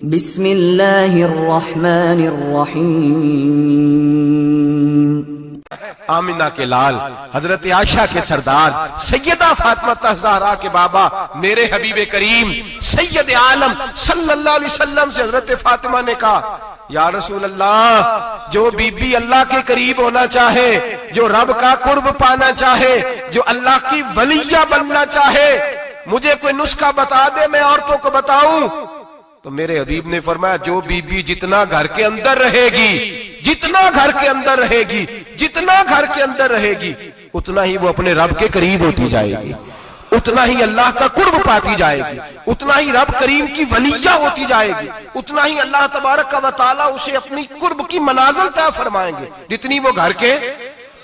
बिस्मिल्लाहिर्रहमानिर्रहीम। आमिना के लाल, हजरत आयशा के सरदार, सैयदा फातिमा ज़हरा के बाबा, मेरे हबीब करीम सैयद आलम सल्लल्लाहु अलैहि वसल्लम से हजरत फातिमा ने कहा, या रसूल अल्लाह, जो बीबी अल्लाह के करीब होना चाहे, जो रब का कुर्ब पाना चाहे, जो अल्लाह की वलिया बनना चाहे, मुझे कोई नुस्खा बता दे, मैं औरतों को बताऊं। तो मेरे हबीब ने फरमाया, जो बीबी जितना घर के अंदर रहेगी, जितना घर के अंदर रहेगी, जितना घर के अंदर रहेगी, उतना ही वो अपने रब के करीब होती जाएगी, उतना ही अल्लाह का कुर्ब पाती जाएगी, उतना ही रब करीम की वलिया होती जाएगी, उतना ही अल्लाह तबारक व तआला उसे अपनी कुर्ब की मनाजिल तय फरमाएंगे। जितनी वो घर के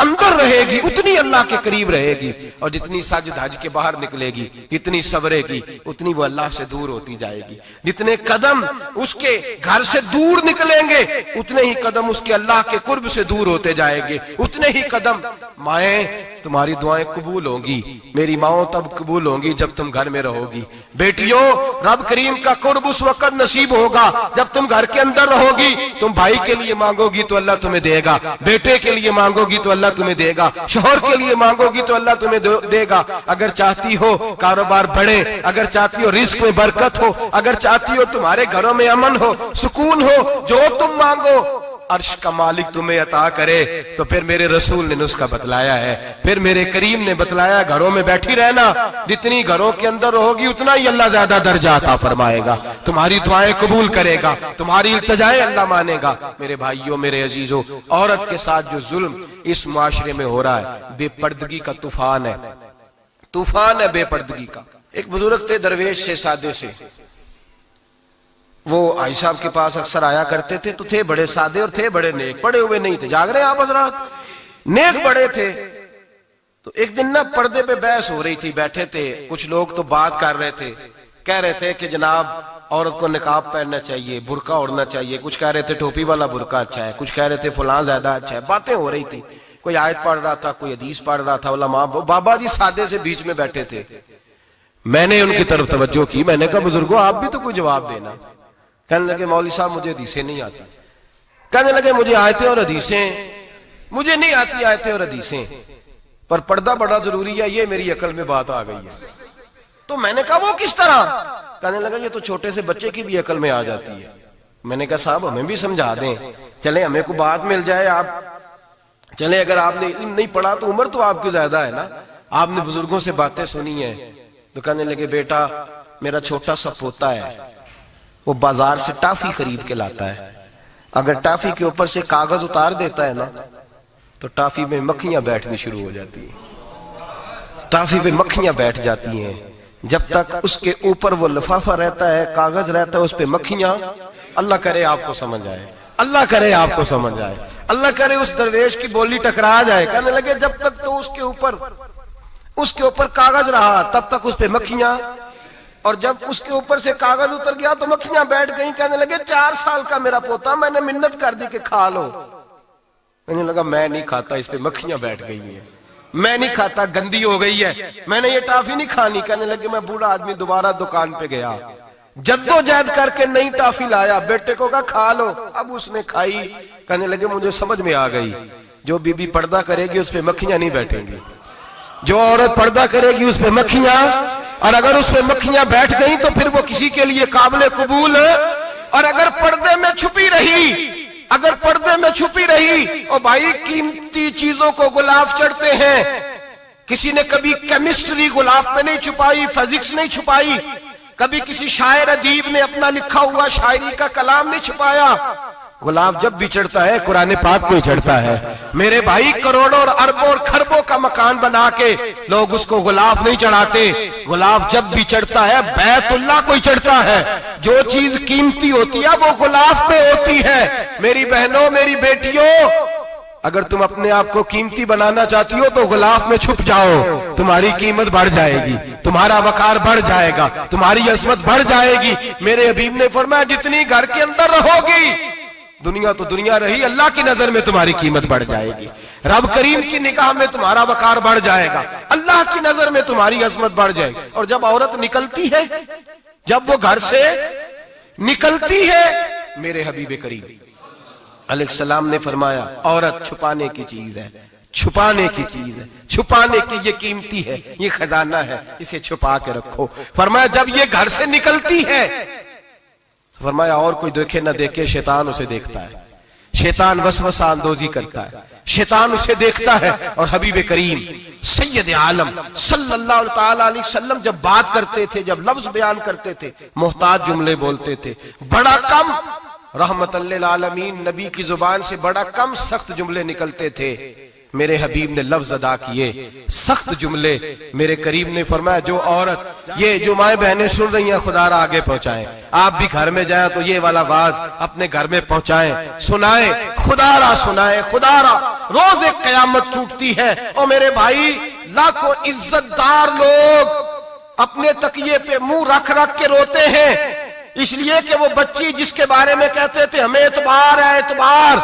अंदर रहेगी उतनी अल्लाह के करीब रहेगी, और जितनी सज धज के बाहर निकलेगी, जितनी सबरेगी, उतनी वो अल्लाह से दूर होती जाएगी। जितने कदम उसके घर से दूर निकलेंगे, उतने ही कदम उसके अल्लाह के कुर्ब से दूर होते जाएंगे, उतने ही कदम। माएं, तुम्हारी दुआएं कबूल होंगी, मेरी माओ तब कबूल होंगी जब तुम घर में रहोगी। बेटियों, रब करीम का कुर्ब उस वक्त नसीब होगा जब तुम घर के अंदर रहोगी। तुम भाई के लिए मांगोगी तो अल्लाह तुम्हें देगा, बेटे के लिए मांगोगी तो अल्लाह तुम्हें देगा, शोहर के लिए मांगोगी तो अल्लाह तुम्हें देगा। अगर चाहती हो कारोबार बढ़े, अगर चाहती हो रिस्क में बरकत हो, अगर चाहती हो तुम्हारे घरों में अमन हो, सुकून हो, जो तुम मांगो अर्श का मालिक तुम्हें अता करे। तो फिर मेरे रसूल ने नुस्खा बतलाया है, फिर मेरे करीम ने बतलाया, घरों में बैठी रहना, जितनी घरों के अंदर रहोगी उतना ही अल्लाह ज्यादा दर्जा अता फरमाएगा, तुम्हारी दुआएं कबूल करेगा, तुम्हारी इल्तिजाएं अल्लाह मानेगा। मेरे भाइयों, मेरे अजीजों, औरत के साथ जो जुल्म इस मुआशरे में हो रहा है, बेपर्दगी का तूफान है, तूफान है बेपर्दगी का। एक बुजुर्ग थे, दरवेश से, सादे से, वो आई साहब के पास अक्सर आया करते थे, तो थे बड़े सादे और थे बड़े नेक, पढ़े हुए नहीं थे, जाग रहे आप हजरात, नेक बड़े थे। तो एक दिन ना पर्दे पे बहस हो रही थी, बैठे थे कुछ लोग, तो बात कर रहे थे, कह रहे थे कि जनाब औरत को निकाब पहनना चाहिए, बुरका ओढ़ना चाहिए, कुछ कह रहे थे टोपी वाला बुरका अच्छा है, कुछ कह रहे थे फलां ज्यादा अच्छा है। बातें हो रही थी, कोई आयत पढ़ रहा था, कोई हदीस पढ़ रहा था, उलमा बाबा जी सादे से बीच में बैठे थे। मैंने उनकी तरफ तवज्जो की, मैंने कहा बुजुर्गो आप भी तो कोई जवाब देना। कहने लगे मौलवी साहब मुझे हदीसें नहीं आती, कहने लगे मुझे आयतें और हदीसें, मुझे नहीं आती आयतें और हदीसें, पर पर्दा बड़ा जरूरी है, ये मेरी अकल में बात आ गई है। तो मैंने कहा वो किस तरह? कहने लगा ये तो छोटे से बच्चे की भी अकल में आ जाती है। मैंने कहा साहब हमें भी समझा दें, चले हमें को बात मिल जाए। आप चले, अगर आपने इल्म नहीं पढ़ा तो उम्र तो आपकी ज्यादा है ना, आपने बुजुर्गों से बातें सुनी है। तो कहने लगे बेटा मेरा छोटा सा पोता है, वो बाजार से टाफी खरीद के लाता है, अगर टाफी के ऊपर से कागज उतार देता है ना, तो टाफी में मक्खियां बैठनी शुरू हो जाती है, टाफी पे मक्खियां बैठ जाती हैं। जब तक उसके ऊपर वो लिफाफा रहता है, कागज रहता है, उस पे मक्खियां, अल्लाह करे आपको समझ आए, अल्लाह करे आपको समझ आए, अल्लाह करे उस दरवेश की बोली टकरा जाए। कहने लगे जब तक तो उसके ऊपर कागज रहा तब तक उस पे मक्खियां, और जब उसके ऊपर से कागज उतर गया तो मक्खियां बैठ गई। कहने लगे 4 साल का मेरा पोता, मैंने मिन्नत कर दी कि खा लो। कहने लगा मैं नहीं खाता, इस पे मक्खियां बैठ गई हैं, मैं नहीं खाता, गंदी हो गई है, मैंने ये टाफी नहीं खानी। कहने लगे मैं बूढ़ा आदमी दोबारा दुकान पे गया, जद्दोजहद करके नई टाफी लाया, बेटे को कहा खा लो, अब उसने खाई। कहने लगे मुझे समझ में आ गई, जो बीबी पर्दा करेगी उस पे मक्खियां नहीं बैठेंगी, जो औरत पर्दा करेगी उस पे मक्खियां, और अगर उस पे मक्खियां बैठ गई तो फिर वो किसी के लिए काबिल कबूल है। और अगर पर्दे में छुपी रही, अगर पर्दे में छुपी रही, और भाई कीमती चीजों को गुलाब चढ़ते हैं, किसी ने कभी केमिस्ट्री गुलाब पे नहीं छुपाई, फिजिक्स नहीं छुपाई, कभी किसी शायर अदीब ने अपना लिखा हुआ शायरी का कलाम नहीं छुपाया। गुलाब जब भी चढ़ता है कुरान पाक को ही चढ़ता है। मेरे भाई करोड़ों और अरबों और खरबों का मकान बना के लोग उसको गुलाब नहीं चढ़ाते, गुलाब जब भी चढ़ता है बैतुल्लाह को ही चढ़ता है। जो चीज कीमती होती है वो गुलाब पे होती है। मेरी बहनों, मेरी बेटियों, अगर तुम अपने आप को कीमती बनाना चाहती हो तो गुलाब में छुप जाओ, तुम्हारी कीमत बढ़ जाएगी, तुम्हारा वकार बढ़ जाएगा, तुम्हारी अजमत बढ़ जाएगी। मेरे हबीब ने फरमाया जितनी घर के अंदर रहोगी, दुनिया तो दुनिया रही, अल्लाह की नजर में तुम्हारी कीमत बढ़ जाएगी, रब करीम की निगाह में तुम्हारा वकार बढ़ जाएगा, अल्लाह की नजर में तुम्हारी अजमत बढ़ जाएगी। और जब औरत निकलती है, जब वो घर से निकलती है मेरे हबीब करीम अलैहिस्सलाम ने फरमाया औरत छुपाने की चीज है, छुपाने की चीज है, छुपाने की ये कीमती है, ये खजाना है, इसे छुपा के रखो। फरमाया जब ये घर से निकलती है, फरमाया और कोई देखे ना देखे, शैतान उसे देखता है, शैतान वसवसा अंदोजी करता है, शैतान उसे देखता है। और हबीब करीम सैयद आलम सल्लल्लाहु ताला अलैहि वसल्लम जब बात करते थे, जब लफ्ज बयान करते थे, मोहताज जुमले बोलते थे, बड़ा कम, रहमतुल्लिल आलमीन नबी की जुबान से बड़ा कम सख्त जुमले निकलते थे। मेरे हबीब ने लफ्ज अदा किए, सख्त जुमले। मेरे करीम ने फरमाया जो औरत, ये जो माए बहनें सुन रही हैं, खुदारा आगे पहुंचाएं, आप भी घर में जाएं तो ये वाला वाज अपने घर में पहुंचाएं, सुनाएं, खुदारा सुनाएं, खुदारा। रोज एक कयामत छूटती है और मेरे भाई लाखों इज्जतदार लोग अपने तकिए पे मुंह रख रख के रोते हैं, इसलिए कि वो बच्ची जिसके बारे में कहते थे हमें एतबार है, एतबार,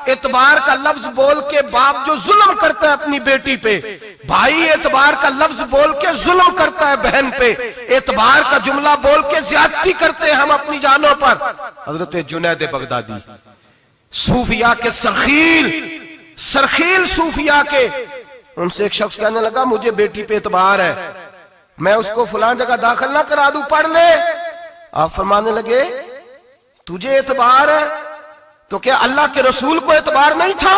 एतबार का लफ्ज बोल के बाप जो जुल्म करता है अपनी बेटी पे, भाई एतबार का लफ्ज बोल के जुल्म करता है बहन पे, एतबार का जुमला बोल के ज्यादती करते हैं हम अपनी जानों पर। हजरत जुनैद बगदादी सूफिया के सरखील सूफिया के, उनसे एक शख्स कहने लगा मुझे बेटी पे एतबार है, मैं उसको फलां जगह दाखिल ना करा दूं, पढ़ ले। आप फरमाने लगे तुझे एतबार है तो क्या अल्लाह के रसूल को एतबार नहीं था?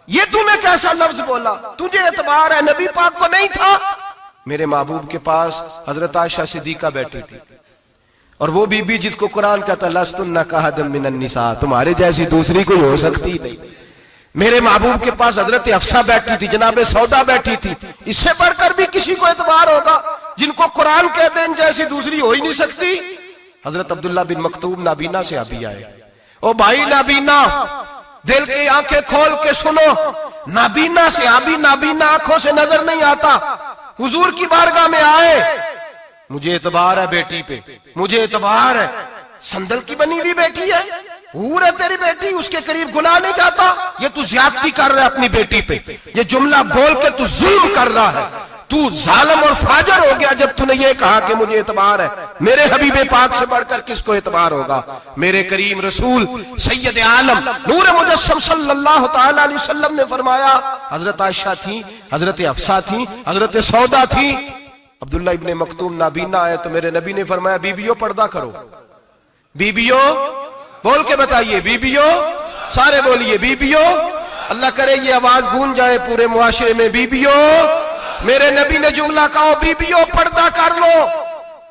ये तूने कैसा लफ्ज बोला, तुझे एतबार है, नबी पाक को नहीं था? मेरे महबूब के पास हजरत आयशा सिद्दीका बैठी थी, और वो बीबी जिसको कुरान कहता लस्तुन्ना कहदम मिनन निसा, तुम्हारे जैसी दूसरी कोई हो सकती नहीं। मेरे महबूब के पास हजरत अफसा बैठी थी, जनाबे सौदा बैठी थी, इससे बढ़कर भी किसी को एतबार होगा जिनको कुरान कहते हैं जैसी दूसरी हो ही नहीं सकती। हजरत अब्दुल्ला बिन मक्तूम नाबीना से अभी आए, ओ भाई नाबीना, दिल की आंखें खोल के सुनो, नाबीना से अभी, नाबीना आंखों से नजर नहीं आता, हुजूर की बारगाह में आए, मुझे एतबार है बेटी पे, मुझे एतबार है, संदल की बनी हुई बेटी है, हूर है तेरी बेटी, उसके करीब गुनाह नहीं जाता, ये तू ज्यादती कर रहा है अपनी बेटी पे, ये जुमला बोल के तू जुल्म कर रहा है, तू जालिम और फाजर हो गया जब तूने ये कहा कि मुझे एतबार है। मेरे हबीबे पाक से बढ़कर किसको एतबार होगा? मेरे करीम रसूल सैयद आलम नूर मुजस्सम सल्लल्लाहु ताला अलैहि वसल्लम ने फरमाया, हजरत आयशा थी, हजरत अफसा थी, हजरत सौदा थी, अब्दुल्ला इब्ने मक्तूम नाबीना आए तो मेरे नबी ने फरमाया बीबियों पर्दा करो, बीबियों बोल के बताइए, बीबियों, सारे बोलिए बीबियों, अल्लाह करे ये आवाज गूंज जाए पूरे मुआशरे में, बीबियों। मेरे नबी ने जुमला कहा बीबियों पर्दा कर लो,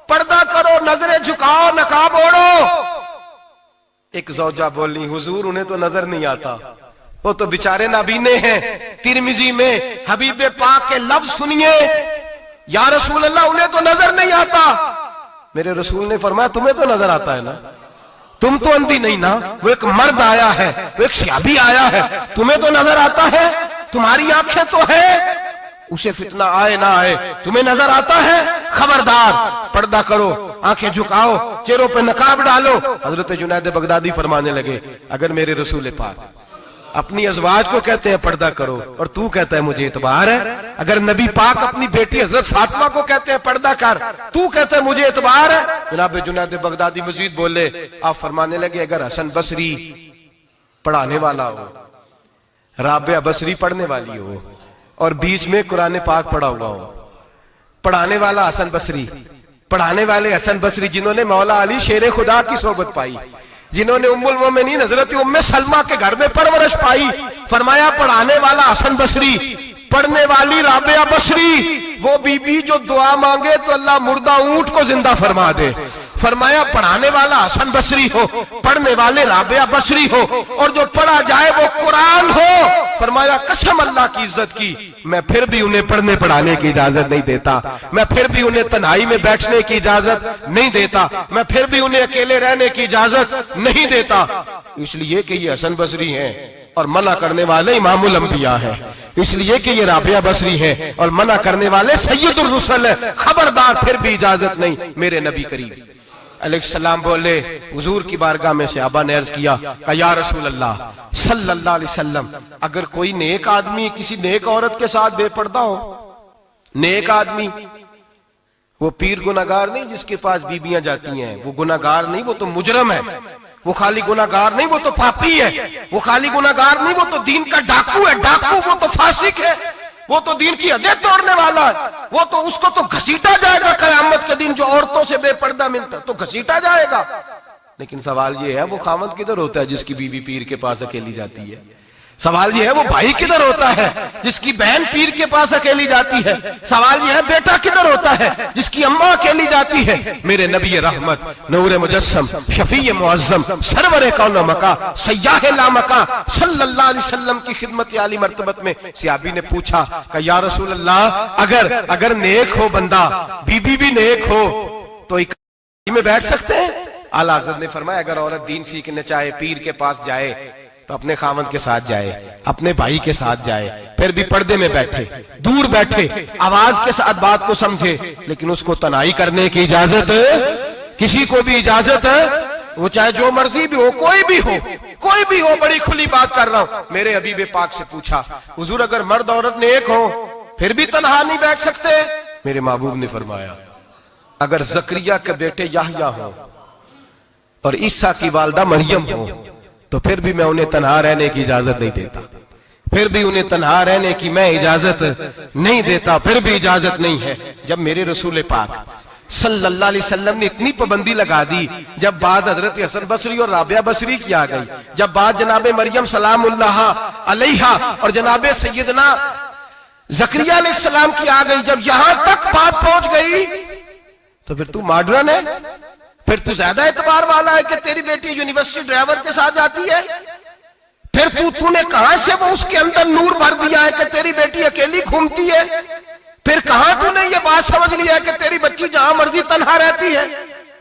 पर्दा करो, नजरें झुकाओ, नकाब ओढ़ो। एक जौजा बोली हुजूर उन्हें तो नजर नहीं आता, वो तो बेचारे नाबीने हैं। तिरमिजी में हबीब पाक के लफ्ज सुनिए, या रसूल अल्लाह उन्हें तो नजर नहीं आता। मेरे रसूल ने फरमाया तुम्हें तो नजर आता है ना, तुम तो अंधी नहीं ना, वो एक मर्द आया है, वो एक सहाबी आया है, तुम्हें तो नजर आता है, तुम्हारी आंखें तो है, उसे फितना आए ना आए तुम्हें नजर आता है, खबरदार पर्दा करो, आंखें झुकाओ, चेहरों पे नकाब डालो। हजरत जुनैद बगदादी फरमाने लगे अगर मेरे रसूल पाक अपनी अज़वाज को कहते हैं पर्दा करो और तू कहता है मुझे एतबार है, अगर नबी पाक अपनी बेटी हजरत फातिमा को कहते हैं पर्दा कर, तू कहता है मुझे एतबार है। जनाब जुनैद बगदादी मजीद बोले, आप फरमाने लगे अगर हसन बसरी पढ़ाने वाला हो, राबिया बसरी पढ़ने वाली हो और बीच में कुरान पाक पढ़ा हुआ हो, पढ़ाने वाला हसन बसरी, पढ़ाने वाले हसन बसरी जिन्होंने मौला अली शेर खुदा की सोबत पाई, जिन्होंने उम्मुल मोमिनीन हजरत उम्मे सलमा के घर में परवरिश पाई, फरमाया पढ़ाने वाला हसन बसरी, पढ़ने वाली राबिया बसरी, वो बीबी जो दुआ मांगे तो अल्लाह मुर्दा ऊंट को जिंदा फरमा दे। फरमाया पढ़ाने वाला हसन बसरी हो, पढ़ने वाले राबिया बसरी हो, और जो पढ़ा जाए वो कुरान हो। फरमाया कसम अल्लाह की इज्जत की, मैं फिर भी उन्हें पढ़ने पढ़ाने की इजाजत नहीं देता, मैं फिर भी उन्हें तन्हाई में बैठने की इजाजत नहीं देता, मैं फिर भी उन्हें अकेले रहने की इजाजत नहीं देता, इसलिए कि ये हसन बसरी हैं और मना करने वाले इमामुल अंबिया हैं, इसलिए कि ये राबिया बसरी हैं और मना करने वाले सैयदुर रुसल हैं, खबरदार फिर भी इजाजत नहीं। मेरे नबी करीम अलैहिस्सलाम बोले, हुजूर की बारगाह में से अबा ने अर्ज किया या रसूल अल्लाह सल्लल्लाहु अलैहि वसल्लम, अगर कोई नेक आदमी किसी नेक औरत के साथ बेपर्दा हो, नेक आदमी वो पीर गुनाहगार नहीं जिसके पास बीबियां जाती हैं, वो गुनाहगार नहीं, वो तो मुजरम है। वो खाली गुनाहगार नहीं, वो तो पापी है। वो खाली गुनाहगार नहीं, वो तो दीन का डाकू है। डाकू वो तो फासिक है, वो तो दीन की हदें तोड़ने वाला है। वो तो उसको तो घसीटा जाएगा कयामत के दिन, जो औरतों से बेपर्दा मिलता तो घसीटा जाएगा। लेकिन सवाल ये है वो खामद किधर होता है जिसकी बीवी पीर के पास अकेली जाती है? सवाल ये है वो भाई किधर होता है जिसकी बहन पीर के पास अकेली जाती है? सवाल ये है बेटा किधर होता है जिसकी अम्मा अकेली जाती है? मेरे नबी रहमत नूर मुजस्सम शफी मुअज्जम सरवर कौन मका सयाह लामका सल्लल्लाहु अलैहि वसल्लम की खिदमत आली मर्तबत में सहाबी ने पूछा कि या रसूल अल्लाह अगर नेक हो बंदा, बीबी भी नेक हो, तो एक में बैठ सकते हैं? आला हज़रत ने फरमाया अगर औरत दीन सीखने चाहे, पीर के पास जाए तो अपने खामद के साथ जाए, अपने भाई के साथ जाए, फिर भी पर्दे में बैठे, दूर बैठे, आवाज के साथ बात को समझे, लेकिन उसको तनाई करने की इजाजत किसी को भी इजाजत है, वो चाहे जो मर्जी भी हो, कोई भी हो, बड़ी खुली बात कर रहा हूं। मेरे हबीब पाक से पूछा हुजूर अगर मर्द औरत नेक हो फिर भी तन्हा नहीं बैठ सकते? मेरे महबूब ने फरमाया अगर जकरिया के बेटे याहया हो और ईसा की वालदा मरियम हो तो फिर भी मैं उन्हें तन्हा रहने की इजाजत नहीं देता, फिर भी उन्हें तन्हा रहने की मैं इजाजत नहीं देता, फिर भी इजाजत नहीं है। जब मेरे रसूल पाक सल्लल्लाहु अलैहि वसल्लम ने इतनी पाबंदी लगा दी, जब बात हजरत हसन बसरी और राबिया बसरी की आ गई, जब बात जनाबे मरियम सलामुल्लाह अलैहा और जनाबे सैयदना जकरिया अलैहिस्सलाम की आ गई, जब यहां तक बात पहुंच गई तो फिर तू मॉडर्न है, फिर तू ज्यादा एतबार वाला है कि तेरी बेटी यूनिवर्सिटी ड्राइवर के साथ जाती है? फिर तूने कहां से वो उसके अंदर नूर भर दिया है कि तेरी बेटी अकेली घूमती है? फिर कहां तूने ये बात समझ लिया है कि तेरी बच्ची जहां मर्जी तन्हा रहती है?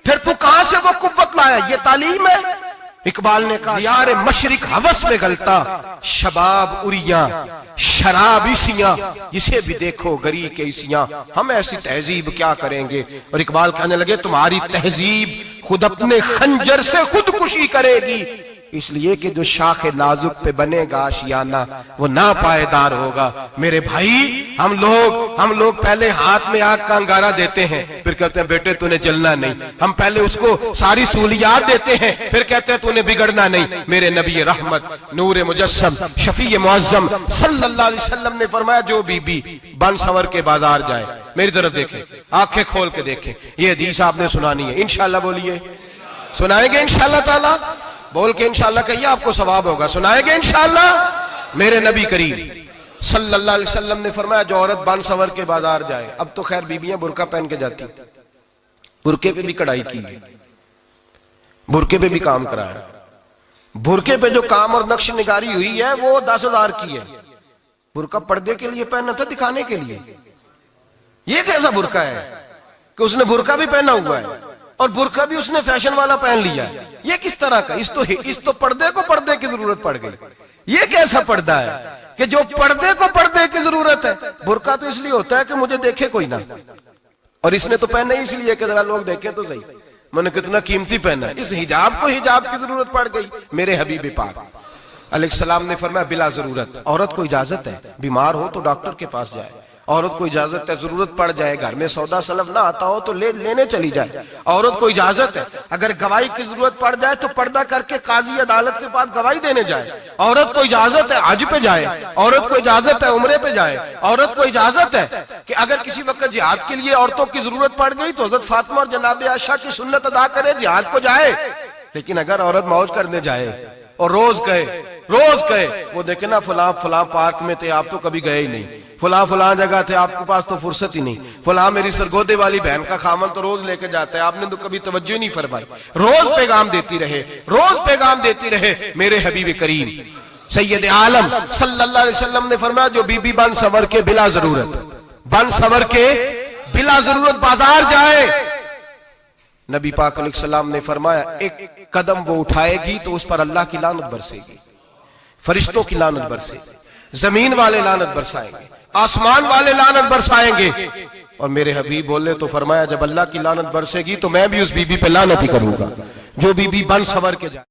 फिर तू कहां से वो कुव्वत लाया? ये तालीम है? इकबाल ने कहा यार मशरिक हवस में गलता, शबाब उरिया शराब इसियां, इसे भी देखो गरी के इसियां, हम ऐसी तहजीब क्या करेंगे? और इकबाल कहने लगे तुम्हारी तहजीब खुद अपने खंजर से खुदकुशी करेगी, इसलिए कि जो शाख नाजुक पे बनेगा आशियाना वो ना पायदार होगा। मेरे भाई हम लोग पहले हाथ में आग का अंगारा देते हैं, फिर कहते हैं बेटे तूने जलना नहीं। हम पहले उसको सारी सहूलियात देते हैं, फिर कहते हैं तूने बिगड़ना नहीं। मेरे नबी रहमत नूर मुजस्सम शफी मुअज्जम सल्लल्लाहु अलैहि वसल्लम ने फरमाया जो बीबी बन संवर के बाजार जाए, मेरी तरफ देखे, आंखें खोल के देखे, ये हदीस आपने सुनानी है। इंशाल्लाह बोलिए, सुनाएंगे इंशाल्लाह ताला, बोल के इंशाल्लाह कहिए आपको सवाब होगा, सुनाएंगे इंशाल्लाह। मेरे नबी करीम सल्लल्लाहु अलैहि वसल्लम ने फरमाया जो औरत बन संवर के बाजार जाए, अब तो खैर बीबियां बुरका पहन के जाती, बुरके पे भी कढ़ाई की है, बुरके पे भी काम कराया, बुरके पे जो काम और नक्श निगारी हुई है वो 10,000 की है। बुरका पर्दे के लिए पहना था, दिखाने के लिए। ये कैसा बुरका है कि उसने बुरका भी पहना हुआ है और बुरका भी उसने फैशन वाला पहन लिया है? ये किस तरह का? इस तो पर्दे को पर्दे की जरूरत पड़ गई। ये कैसा पर्दा है कि जो पर्दे को पर्दे की जरूरत है? बुरका तो इसलिए होता है कि मुझे देखे कोई ना, और इसने तो पहना ही इसलिए कि जरा लोग देखें तो सही मैंने कितना कीमती पहना है। इस हिजाब को हिजाब की जरूरत पड़ गई। मेरे हबीब पाक अलैहिस्सलाम ने फरमाया बिला जरूरत, औरत को इजाजत है बीमार हो तो डॉक्टर के पास जाए, औरत को इजाजत है जरूरत पड़ जाए घर में सौदा सलब ना आता हो तो लेने चली जाए, औरत को इजाजत है अगर गवाही की जरूरत पड़ जाए तो पर्दा करके काजी अदालत के पास गवाही देने जाए, औरत को इजाजत है हज पे जाए, औरत को इजाजत है उम्रे पे जाए, औरत को इजाजत है कि अगर किसी वक्त जिहाद के लिए औरतों की जरूरत पड़ गई तो हजरत फातिमा और जनाब आयशा की सुन्नत अदा करे, जिहाद को जाए। लेकिन अगर औरत मौज करने जाए और रोज कहे वो देखे ना फलां पार्क में थे आप तो कभी गए ही नहीं, फलां जगह थे आपके पास तो फुर्सत ही नहीं, फलां मेरी सरगोदे वाली बहन का खामन तो रोज लेके जाता है, आपने तो कभी तवज्जो नहीं फरमाई। रोज पैगाम देती रहे। मेरे हबीब करीम सैयद आलम सल्लल्लाहु अलैहि वसल्लम ने फरमाया जो बीबी बन संवर के बिला जरूरत बाजार जाए, नबी पाक अलैहिस्सलाम ने फरमाया एक कदम वो उठाएगी तो उस पर अल्लाह की लानत बरसेगी, फरिश्तों की लानत बरसेगी, जमीन वाले लानत बरसाएंगे, आसमान वाले लानत बरसाएंगे। और मेरे हबीब बोले तो फरमाया जब अल्लाह की लानत बरसेगी तो मैं भी उस बीबी पे लानत ही करूंगा जो बीबी बन संवर के जाए।